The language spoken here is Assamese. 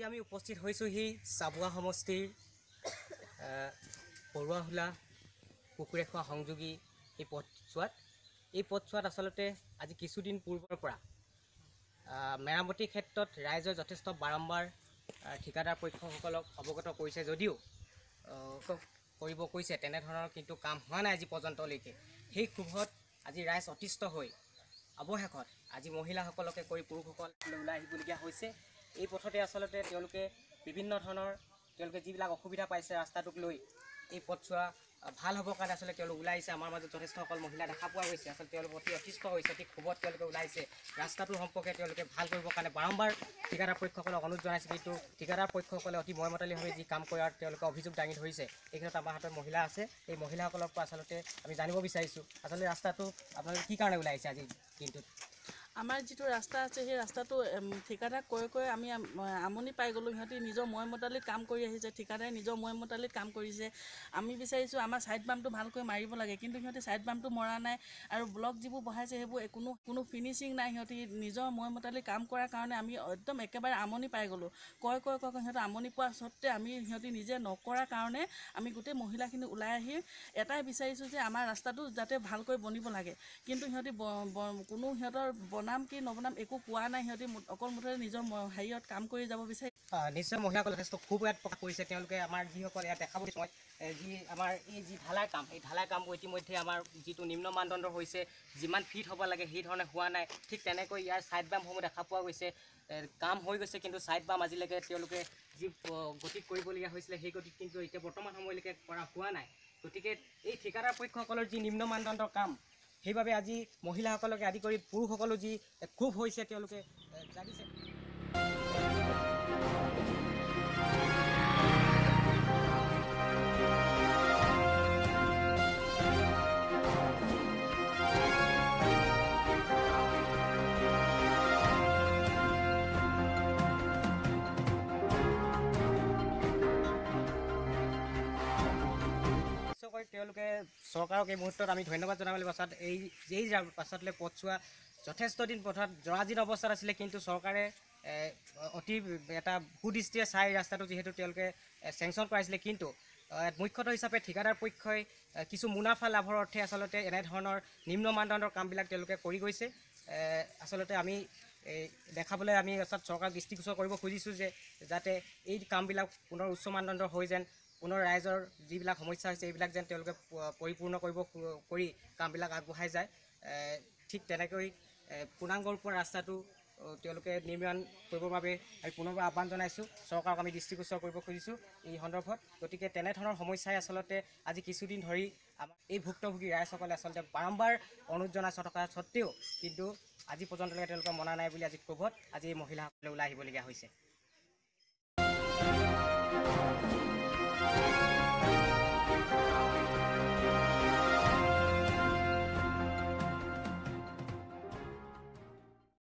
আমি উপস্থিত হৈছোহি চাবুৱা সমষ্টিৰ পৰুৱাহোলা পুখুৰীখোৱা সংযোগী এই পথছোৱাত আচলতে আজি কিছুদিন পূৰ্বৰ পৰা মেৰামতিৰ ক্ষেত্ৰত ৰাইজৰ যথেষ্ট বাৰম্বাৰ ঠিকাদাৰ পক্ষসকলক অৱগত কৰিছে যদিও কৰিব কৈছে তেনেধৰণৰ কিন্তু কাম হোৱা নাই আজি পৰ্যন্তলৈকে। সেই ক্ষোভত আজি ৰাইজ অতিষ্ঠ হৈ অৱশেষত আজি মহিলাসকলকে কৰি পুৰুষসকললৈ ওলাই আহিবলগীয়া হৈছে। এই পথতে আচলতে তেওঁলোকে বিভিন্ন ধৰণৰ যিবিলাক অসুবিধা পাইছে ৰাস্তাটোক লৈ এই পথছোৱা ভাল হ'বৰ কাৰণে আচলতে তেওঁলোক ওলাই আহিছে। আমাৰ মাজত যথেষ্টসকল মহিলা দেখা পোৱা গৈছে। আচলতে তেওঁলোক অতি অতিষ্ঠ হৈছে, অতি ক্ষোভত তেওঁলোকে ওলাইছে। ৰাস্তাটোৰ সম্পৰ্কে তেওঁলোকে ভাল কৰিবৰ কাৰণে বাৰম্বাৰ ঠিকাদাৰ পক্ষসকলক অনুৰোধ জনাইছে, কিন্তু ঠিকাদাৰ পক্ষসকলে অতি ময়মতালিভাৱে যি কাম কৰাৰ তেওঁলোকে অভিযোগ দাঙি ধৰিছে। এই ক্ষেত্ৰত আমাৰ হাতত মহিলা আছে। এই মহিলাসকলৰ পৰা আচলতে আমি জানিব বিচাৰিছোঁ আচলতে ৰাস্তাটো আপোনালোকে কি কাৰণে ওলাই আহিছে আজি দিনটোত? আমাৰ যিটো ৰাস্তা আছে সেই ৰাস্তাটো ঠিকাদাৰক কৈ আমি আমনি পাই গ'লোঁ। সিহঁতি নিজৰ ময়মতালিত কাম কৰি আহিছে, ঠিকাদাৰে নিজৰ ময়মতালিত কাম কৰিছে। আমি বিচাৰিছোঁ আমাৰ ছাইড বামটো ভালকৈ মাৰিব লাগে, কিন্তু সিহঁতি ছাইড বামটো মৰা নাই। আৰু ব্লক যিবোৰ বহাইছে সেইবোৰ কোনো ফিনিচিং নাই। সিহঁতি নিজৰ ময়মতালিত কাম কৰাৰ কাৰণে আমি একদম একেবাৰে আমনি পাই গ'লোঁ। কৈ সিহঁতে আমনি পোৱা স্বত্তে সিহঁতি নিজে নকৰাৰ কাৰণে আমি গোটেই মহিলাখিনি ওলাই আহি এটাই বিচাৰিছোঁ যে আমাৰ ৰাস্তাটো যাতে ভালকৈ বনিব লাগে। কিন্তু সিহঁতি কোনো সিহঁতৰ বনাম কি নবনাম একো কোৱা নাই। সিহঁতি অকল মুঠতে নিজৰ হেৰিয়ত কাম কৰি যাব বিচাৰে। নিশ্চয় মহিলাসকল যথেষ্ট খুব ইয়াত প্ৰকাশ কৰিছে। তেওঁলোকে আমাৰ যিসকল ইয়াত দেখা পাইছোঁ যি আমাৰ এই যি ঢালাই কাম, এই ঢালাই কামবোৰ ইতিমধ্যে আমাৰ যিটো নিম্ন মানদণ্ডৰ হৈছে, যিমান ফিট হ'ব লাগে সেই ধৰণে হোৱা নাই। ঠিক তেনেকৈ ইয়াৰ ছাইড বামসমূহ দেখা পোৱা গৈছে, কাম হৈ গৈছে, কিন্তু ছাইড বাম আজিলৈকে তেওঁলোকে যি গতিত কৰিবলগীয়া হৈছিলে সেই গতিত কিন্তু এতিয়া বৰ্তমান সময়লৈকে কৰা হোৱা নাই। গতিকে এই ঠিকাদাৰ পক্ষসকলৰ যি নিম্ন মানদণ্ডৰ কাম, সেইবাবে আজি মহিলাসকলকে আদি কৰি পুৰুষসকলো যি ক্ষোভ হৈছে তেওঁলোকে জাগিছে। তেওঁলোকে চৰকাৰক এই মুহূৰ্তত আমি ধন্যবাদ জনাবলৈ পাছতলৈ পথছোৱা যথেষ্ট দিন পথত জৰাজীৰ্ণ অৱস্থাত আছিলে, কিন্তু চৰকাৰে অতি এটা সুদৃষ্টিৰে চাই ৰাস্তাটো যিহেতু তেওঁলোকে চেংচন কৰাইছিলে, কিন্তু মুখ্যতঃ হিচাপে ঠিকাদাৰ পক্ষই কিছু মুনাফা লাভৰ অৰ্থে আচলতে এনেধৰণৰ নিম্ন মানদণ্ডৰ কামবিলাক তেওঁলোকে কৰি গৈছে। আচলতে আমি দেখাবলৈ আমি চৰকাৰক দৃষ্টিগোচৰ কৰিব খুজিছোঁ যে যাতে এই কামবিলাক পুনৰ উচ্চ মানদণ্ডৰ হৈ যেন পুনৰ ৰাইজৰ যিবিলাক সমস্যা হৈছে এইবিলাক যেন তেওঁলোকে পৰিপূৰ্ণ কৰি কামবিলাক আগবঢ়াই যায়। ঠিক তেনেকৈ পূৰ্ণাংগ ৰূপৰ ৰাস্তাটো তেওঁলোকে নিৰ্মাণ কৰিবৰ বাবে আমি পুনৰবাৰ আহ্বান জনাইছোঁ। চৰকাৰক আমি দৃষ্টিগোচৰ কৰিব খুজিছোঁ এই সন্দৰ্ভত। গতিকে তেনেধৰণৰ সমস্যাই আচলতে আজি কিছুদিন ধৰি আমাৰ এই ভুক্তভোগী ৰাইজসকলে আচলতে বাৰম্বাৰ অনুৰোধ জনাই থকা স্বত্তেও কিন্তু আজি পৰ্যন্তলৈকে তেওঁলোকে মনা নাই বুলি আজি ক্ষোভত আজি এই মহিলাসকলে ওলাই আহিবলগীয়া হৈছে।